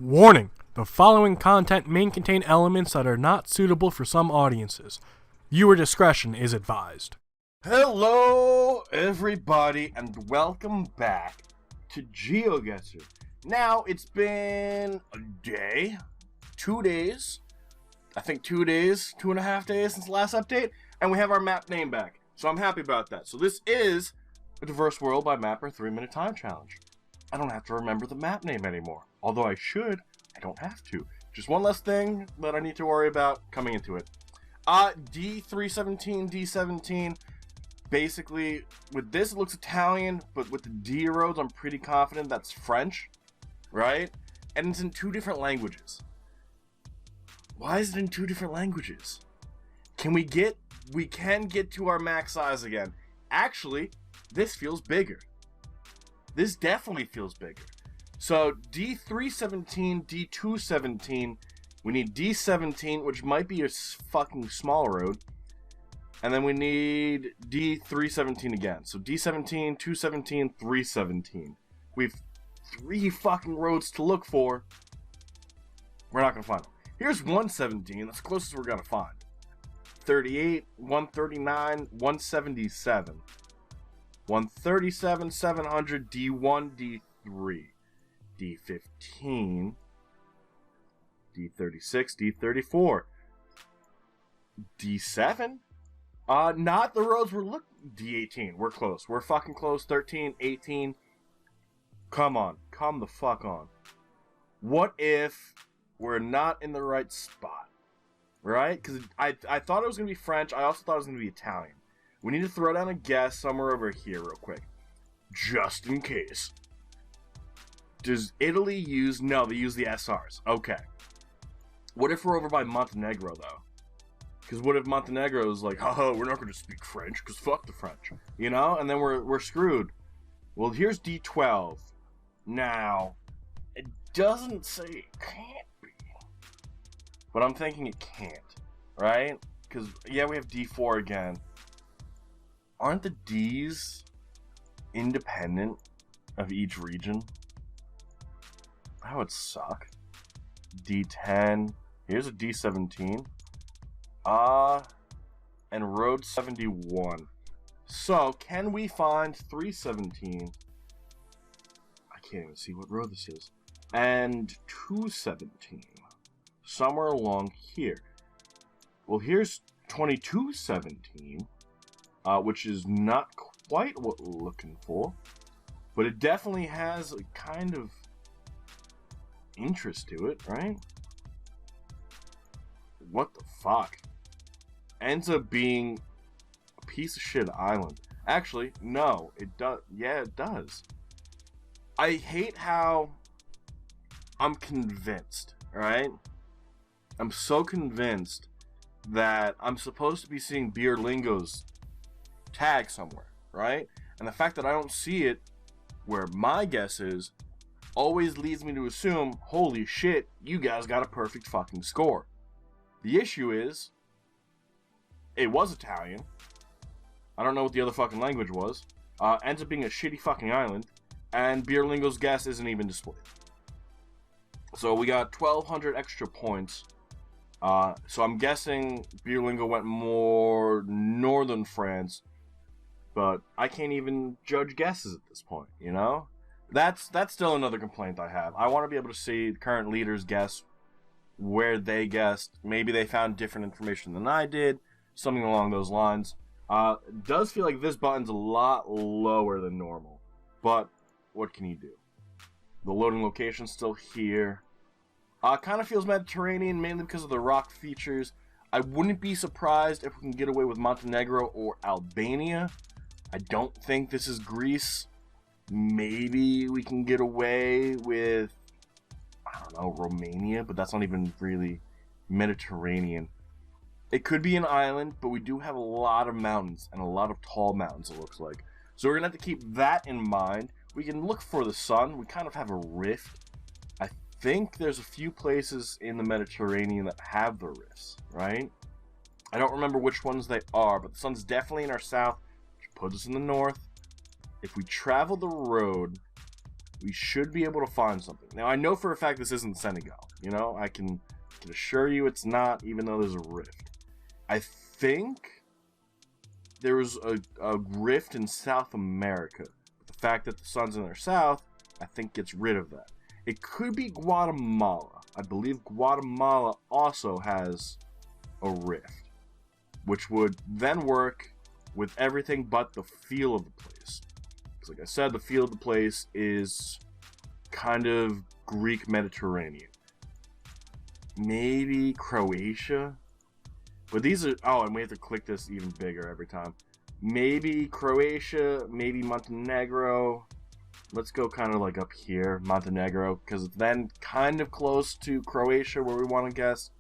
Warning: the following content may contain elements that are not suitable for some audiences. Viewer discretion is advised. Hello, everybody, and welcome back to Geoguessr. Now, it's been a day, 2 days, I think 2 days, 2.5 days since the last update, and we have our map name back. So I'm happy about that. So this is A Diverse World by Mapper 3-Minute Time Challenge. I don't have to remember the map name anymore. Although I should, I don't have to. Just one less thing that I need to worry about coming into it. D317, D17. Basically, with this it looks Italian, but with the D roads I'm pretty confident that's French, right? And it's in 2 different languages. Why is it in 2 different languages? We can get to our max size again. Actually, this feels bigger. This definitely feels bigger. So D317, D217, we need D17, which might be a fucking small road. And then we need D317 again. So D17, 217, 317. We have 3 fucking roads to look for. We're not going to find them. Here's 117. That's the closest we're going to find. 38, 139, 177. 137, 700, D1, D3. D15. D36, D34. D7? Not the roads we're looking. D18. We're close. We're fucking close. 13, 18. Come on. Come the fuck on. What if we're not in the right spot? Right? Because I thought it was going to be French. I also thought it was going to be Italian. We need to throw down a guess somewhere over here real quick. Just in case. Does Italy use... No, they use the SRs. Okay. What if we're over by Montenegro, though? Because what if Montenegro is like, oh, we're not going to speak French, because fuck the French. You know? And then we're screwed. Well, here's D12. Now, it doesn't say it can't be. But I'm thinking it can't. Right? Because, yeah, we have D4 again. Aren't the Ds independent of each region? That would suck. D10. Here's a D17. And road 71. So, can we find 317? I can't even see what road this is. And 217. Somewhere along here. Well, here's 2217. Which is not quite what we're looking for. But it definitely has a kind of interest to it, right? What the fuck? Ends up being a piece of shit island. Actually, no, it does. Yeah, it does. I hate how I'm convinced, right? I'm so convinced that I'm supposed to be seeing Beerlingo's tag somewhere, right? And the fact that I don't see it where my guess is always leads me to assume, holy shit, you guys got a perfect fucking score. The issue is, it was Italian. I don't know what the other fucking language was. Ends up being a shitty fucking island, and Beerlingo's guess isn't even displayed. So we got 1,200 extra points. So I'm guessing Beerlingo went more northern France, but I can't even judge guesses at this point, you know? That's still another complaint I have. I want to be able to see the current leaders guess where they guessed. Maybe they found different information than I did, something along those lines. It does feel like this button's a lot lower than normal, but what can you do? The loading location's still here. Kind of feels Mediterranean, mainly because of the rock features. I wouldn't be surprised if we can get away with Montenegro or Albania. I don't think this is Greece. Maybe we can get away with, I don't know, Romania, but that's not even really Mediterranean. It could be an island, but we do have a lot of mountains, and a lot of tall mountains, it looks like. So we're going to have to keep that in mind. We can look for the sun. We kind of have a rift. I think there's a few places in the Mediterranean that have the rifts, right? I don't remember which ones they are, but the sun's definitely in our south, which puts us in the north. If we travel the road we should be able to find something. Now, I know for a fact this isn't Senegal. You know, I can assure you it's not, even though there's a rift. I think there was a rift in South America. The fact that the sun's in their south, I think, gets rid of that. It could be Guatemala. I believe Guatemala also has a rift, which would then work with everything but the feel of the place. Because like I said, the feel of the place is kind of Greek Mediterranean. Maybe Croatia? But these are... Oh, and we have to click this even bigger every time. Maybe Croatia, maybe Montenegro. Let's go kind of like up here, Montenegro, because it's then kind of close to Croatia where we want to guess.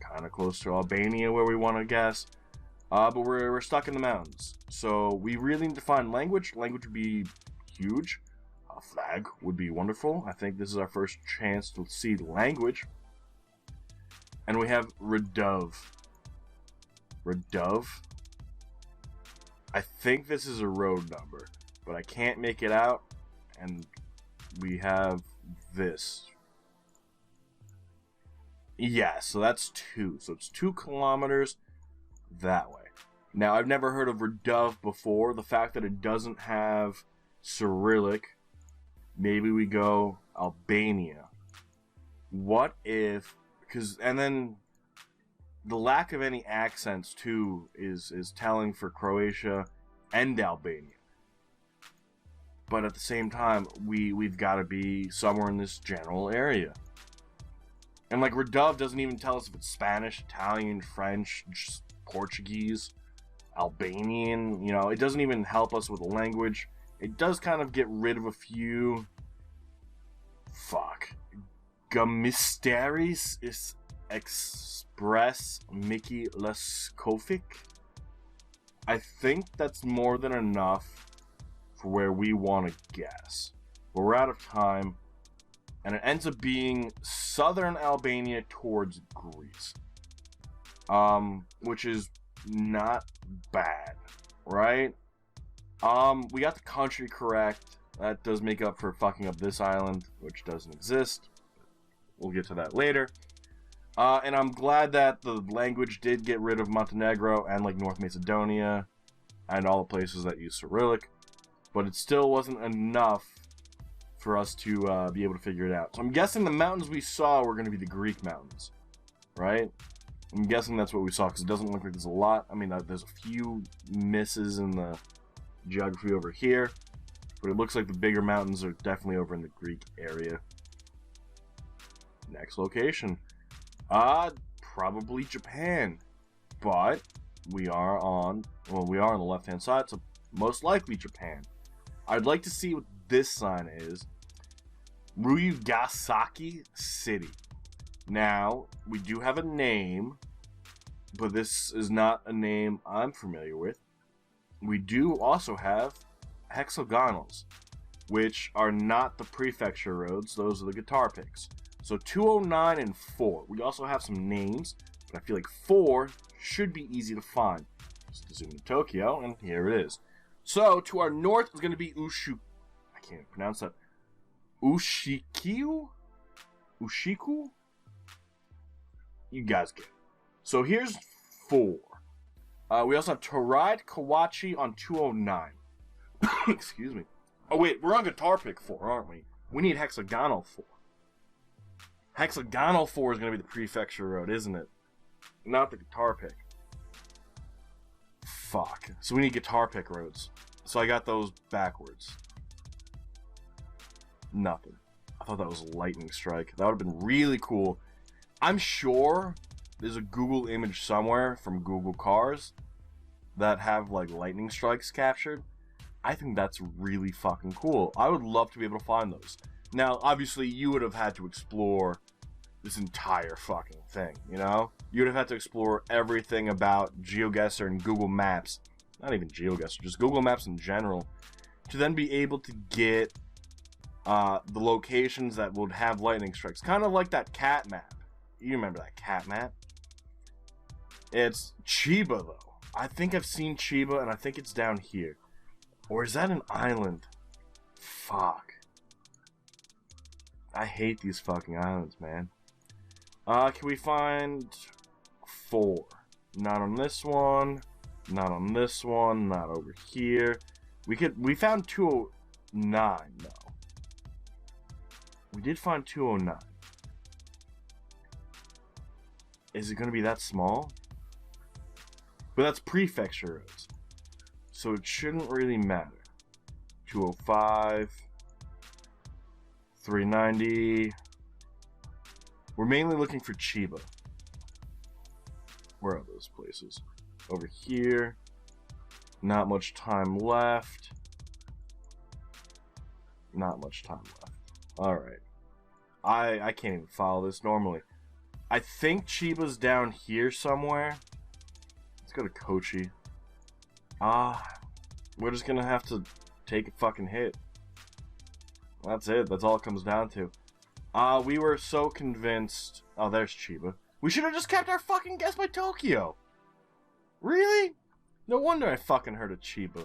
Kind of close to Albania where we want to guess. But we're stuck in the mountains. So we really need to find language. Language would be huge. A flag would be wonderful. I think this is our first chance to see language. And we have Redov. Redov? I think this is a road number, but I can't make it out. And we have this. Yeah, so that's 2. So it's 2 kilometers that way. Now, I've never heard of Redov before. The fact that it doesn't have Cyrillic, maybe we go Albania. What if... And then the lack of any accents, too, is telling for Croatia and Albania. But at the same time, we've got to be somewhere in this general area. And like Redov doesn't even tell us if it's Spanish, Italian, French, Portuguese, Albanian. You know, it doesn't even help us with the language. It does kind of get rid of a few... Fuck. Gamisteris is Express Mickey Leskovic. I think that's more than enough for where we want to guess. But we're out of time, and it ends up being southern Albania towards Greece, which is not bad, right? We got the country correct. That does make up for fucking up this island, which doesn't exist. We'll get to that later. And I'm glad that the language did get rid of Montenegro and like North Macedonia and all the places that use Cyrillic. But it still wasn't enough for us to be able to figure it out. So I'm guessing the mountains we saw were going to be the Greek mountains, right? I'm guessing that's what we saw because it doesn't look like there's a lot. I mean, there's a few misses in the geography over here, but it looks like the bigger mountains are definitely over in the Greek area. Next location. Probably Japan. But we are on the left-hand side, so most likely Japan. I'd like to see what this sign is. Ryugasaki City. Now, we do have a name, but this is not a name I'm familiar with. We do also have hexagonals, which are not the prefecture roads. Those are the guitar picks. So 209 and 4. We also have some names, but I feel like 4 should be easy to find. Just zoom into Tokyo, and here it is. So, to our north is going to be I can't pronounce that. Ushiku? You guys get it. So, here's 4. We also have Toride Kawachi on 209. Excuse me. Oh, wait, we're on guitar pick 4, aren't we? We need hexagonal 4. Hexagonal 4 is going to be the prefecture road, isn't it? Not the guitar pick. Fuck. So we need guitar pick roads. So I got those backwards. Nothing. I thought that was a lightning strike. That would have been really cool. I'm sure there's a Google image somewhere from Google cars that have like lightning strikes captured. I think that's really fucking cool. I would love to be able to find those. Now, obviously, you would have had to explore this entire fucking thing, you know? You would have had to explore everything about Geoguessr and Google Maps. Not even Geoguessr, just Google Maps in general. To then be able to get the locations that would have lightning strikes. Kind of like that cat map. You remember that cat map? It's Chiba, though. I think I've seen Chiba, and I think it's down here. Or is that an island? Fuck. I hate these fucking islands, man. Can we find 4? Not on this one. Not on this one. Not over here. We found 209, though. We did find 209. Is it going to be that small? But that's prefecture roads. So it shouldn't really matter. 205. 390. We're mainly looking for Chiba. Where are those places? Over here. Not much time left. Not much time left. Alright. I can't even follow this normally. I think Chiba's down here somewhere. Let's go to Kochi. We're just gonna have to take a fucking hit. That's it. That's all it comes down to. We were so convinced. Oh, there's Chiba. We should have just kept our fucking guess by Tokyo. Really? No wonder I fucking heard of Chiba.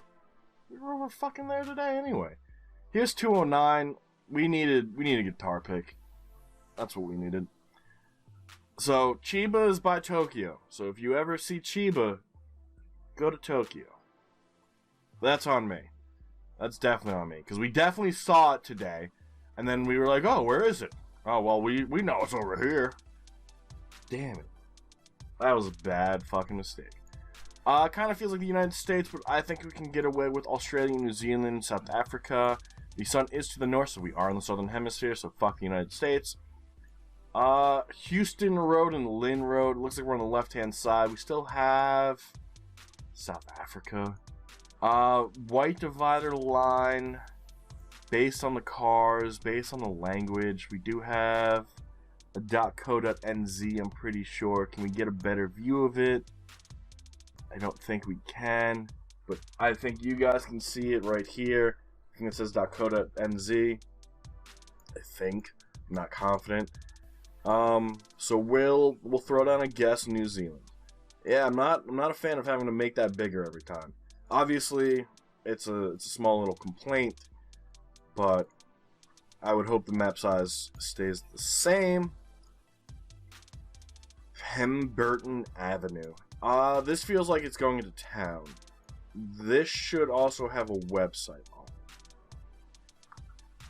We were over fucking there today anyway. Here's 209. We need a guitar pick. That's what we needed. So, Chiba is by Tokyo. So, if you ever see Chiba, go to Tokyo. That's on me. That's definitely on me. Because we definitely saw it today. And then we were like, oh, where is it? Oh, well, we know it's over here. Damn it. That was a bad fucking mistake. Kind of feels like the United States, but I think we can get away with Australia, New Zealand, South Africa. The sun is to the north, so we are in the southern hemisphere, so fuck the United States. Houston Road and Lynn Road. Looks like we're on the left-hand side. We still have South Africa. White divider line. Based on the cars, based on the language. We do have a .co.nz, I'm pretty sure. Can we get a better view of it? I don't think we can, but I think you guys can see it right here. I think it says .co.nz. I think. I'm not confident. So we'll throw down a guess New Zealand. Yeah, I'm not a fan of having to make that bigger every time. Obviously, it's a small little complaint, but I would hope the map size stays the same. Pemberton Avenue. This feels like it's going into town. This should also have a website on it.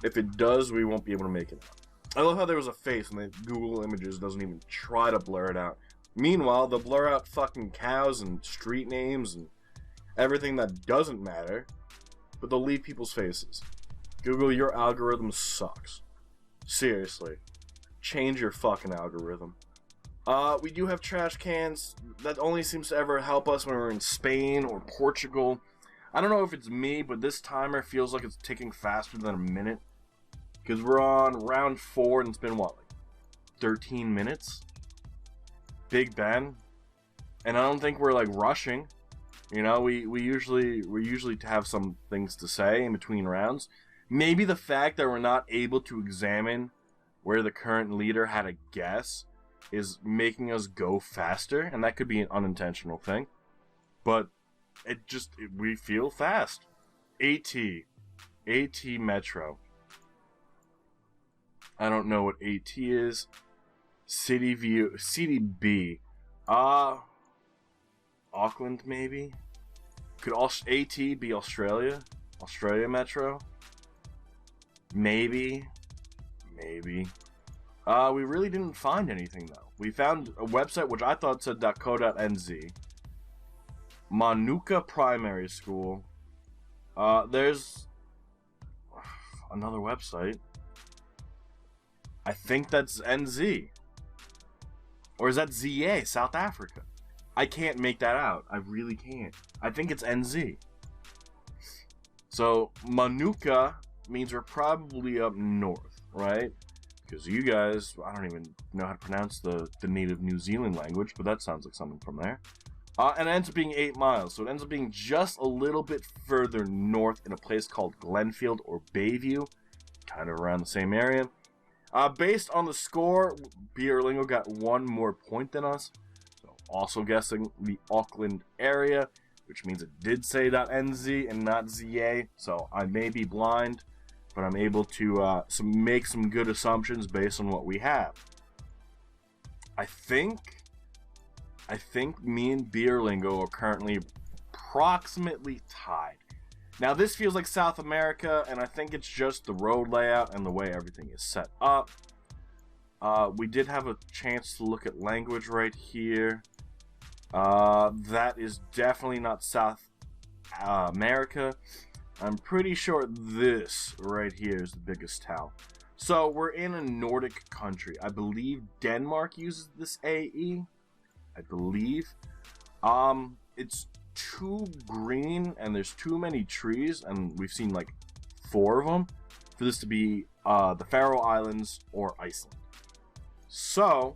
If it does, we won't be able to make it out. I love how there was a face and the Google Images doesn't even try to blur it out. Meanwhile, they'll blur out fucking cows and street names and everything that doesn't matter, but they'll leave people's faces. Google, your algorithm sucks. Seriously. Change your fucking algorithm. We do have trash cans. That only seems to ever help us when we're in Spain or Portugal. I don't know if it's me, but this timer feels like it's ticking faster than a minute. Because we're on round 4 and it's been, what, like 13 minutes? Big Ben. And I don't think we're, like, rushing. You know, we usually have some things to say in between rounds. Maybe the fact that we're not able to examine where the current leader had a guess is making us go faster, and that could be an unintentional thing. But we feel fast. AT Metro. I don't know what AT is. City View, CDB. Auckland maybe? Could AT be Australia? Australia Metro? Maybe. We really didn't find anything though. We found a website which I thought said .co.nz. Manuka Primary School. There's another website. I think that's NZ. Or is that ZA, South Africa? I can't make that out. I really can't. I think it's NZ. So, Manuka means we're probably up north, right? Because you guys, I don't even know how to pronounce the native New Zealand language, but that sounds like something from there. And it ends up being 8 miles, so it ends up being just a little bit further north in a place called Glenfield or Bayview, kind of around the same area. Based on the score, Bierlingo got 1 more point than us, so also guessing the Auckland area, which means it did say .nz and not ZA, so I may be blind. but I'm able to make some good assumptions based on what we have. I think me and Beerlingo are currently approximately tied. Now, this feels like South America, and I think it's just the road layout and the way everything is set up. We did have a chance to look at language right here. That is definitely not South America. I'm pretty sure this right here is the biggest town. So we're in a Nordic country. I believe Denmark uses this AE. I believe. It's too green and there's too many trees, and we've seen like 4 of them for this to be the Faroe Islands or Iceland. So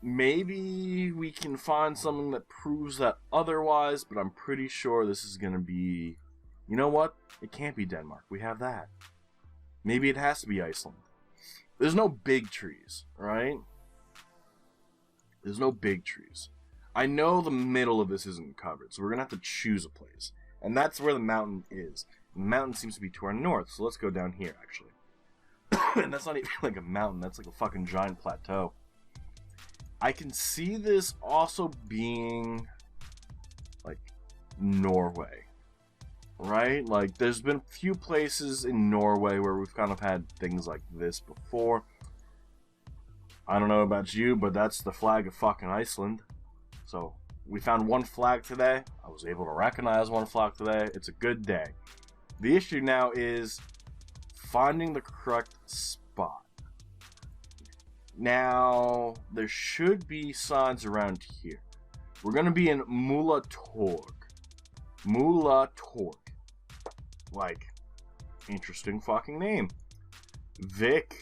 maybe we can find something that proves that otherwise, but I'm pretty sure this is gonna be, you know what? It can't be Denmark. We have that. Maybe it has to be Iceland. There's no big trees, right? There's no big trees. I know the middle of this isn't covered, so we're going to have to choose a place. And that's where the mountain is. The mountain seems to be to our north, so let's go down here, actually. And that's not even like a mountain, that's like a fucking giant plateau. I can see this also being, like, Norway. Right? Like, there's been a few places in Norway where we've kind of had things like this before. I don't know about you, but that's the flag of fucking Iceland. So, we found one flag today. I was able to recognize one flag today. It's a good day. The issue now is finding the correct spot. Now, there should be signs around here. We're going to be in Mula Torg. Mula Torg. Like, interesting fucking name. Vic,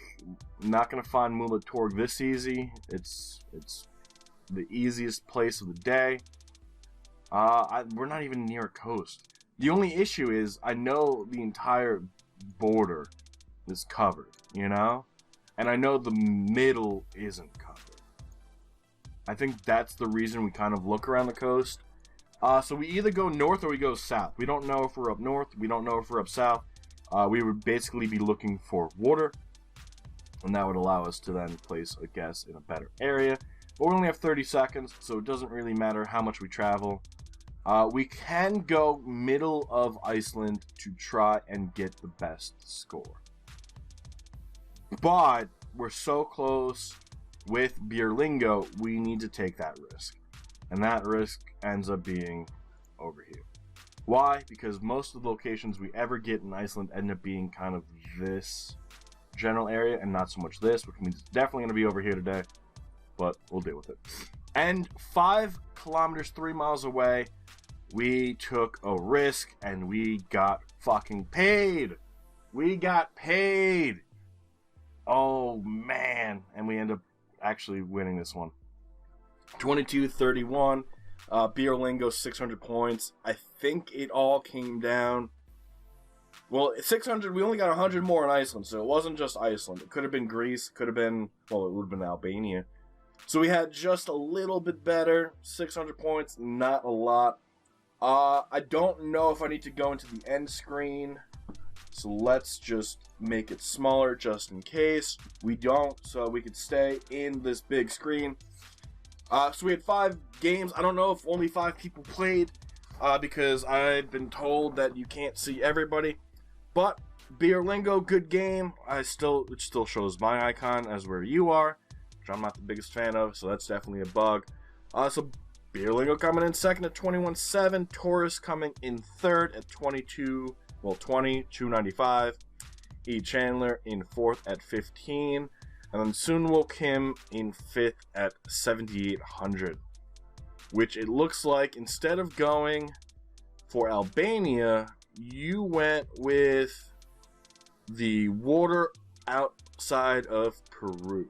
not going to find Mula Torg this easy. It's the easiest place of the day. We're not even near a coast. The only issue is, I know the entire border is covered, you know? And I know the middle isn't covered. I think that's the reason we kind of look around the coast. So we either go north or we go south. We don't know if we're up north. We don't know if we're up south. We would basically be looking for water. And that would allow us to then place a guess in a better area. But we only have 30 seconds, so it doesn't really matter how much we travel. We can go middle of Iceland to try and get the best score. But we're so close with Beerlingo, we need to take that risk. And that risk ends up being over here. Why? Because most of the locations we ever get in Iceland end up being kind of this general area and not so much this, which means it's definitely going to be over here today. But we'll deal with it. And 5 kilometers, 3 miles away, we took a risk and we got fucking paid. We got paid. Oh, man. And we end up actually winning this one. 22-31. Beerlingo 600 points. I think it all came down. Well, 600, we only got 100 more in Iceland, so it wasn't just Iceland. It could have been Greece, could have been, well, it would have been Albania. So we had just a little bit better. 600 points, not a lot. I don't know if I need to go into the end screen. So let's just make it smaller just in case. We don't, so we could stay in this big screen. So we had 5 games. I don't know if only 5 people played because I've been told that you can't see everybody. But Beerlingo, good game. It still shows my icon as where you are, which I'm not the biggest fan of, so that's definitely a bug. So Beerlingo coming in second at 21.7. Taurus coming in third at 22.95. E. Chandler in fourth at 15. And then Sunwoo Kim in 5th at 7,800. Which it looks like instead of going for Albania, you went with the water outside of Peru.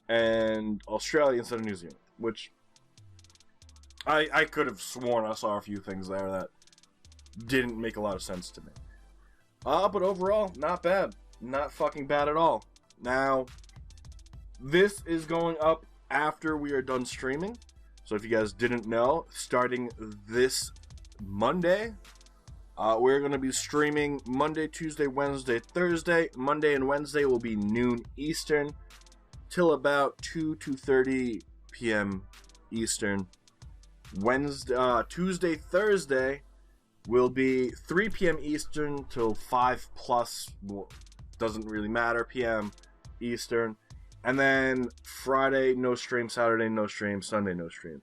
And Australia instead of New Zealand. Which I could have sworn I saw a few things there that didn't make a lot of sense to me. But overall, not bad. Not fucking bad at all. Now, this is going up after we are done streaming. So if you guys didn't know, starting this Monday, We're going to be streaming Monday, Tuesday, Wednesday, Thursday. Monday and Wednesday will be noon Eastern till about 2:30 p.m. Eastern. Tuesday, Thursday will be 3 p.m. Eastern till 5 plus, doesn't really matter, p.m. Eastern. And then Friday, no stream. Saturday, no stream. Sunday, no stream.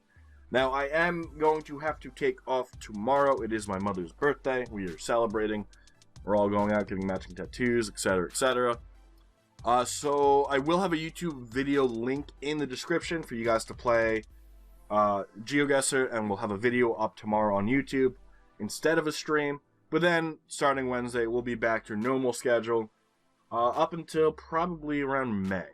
Now, I am going to have to take off tomorrow. It is my mother's birthday. We are celebrating. We're all going out, getting matching tattoos, etc., etc. So I will have a YouTube video link in the description for you guys to play Geoguessr, and we'll have a video up tomorrow on YouTube instead of a stream. But then, starting Wednesday, we'll be back to normal schedule up until probably around May.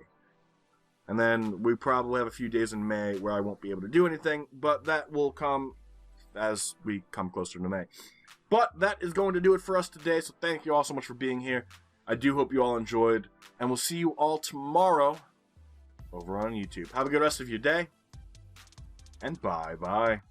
And then we probably have a few days in May where I won't be able to do anything, but that will come as we come closer to May. But that is going to do it for us today, so thank you all so much for being here. I do hope you all enjoyed, and we'll see you all tomorrow over on YouTube. Have a good rest of your day, and bye-bye.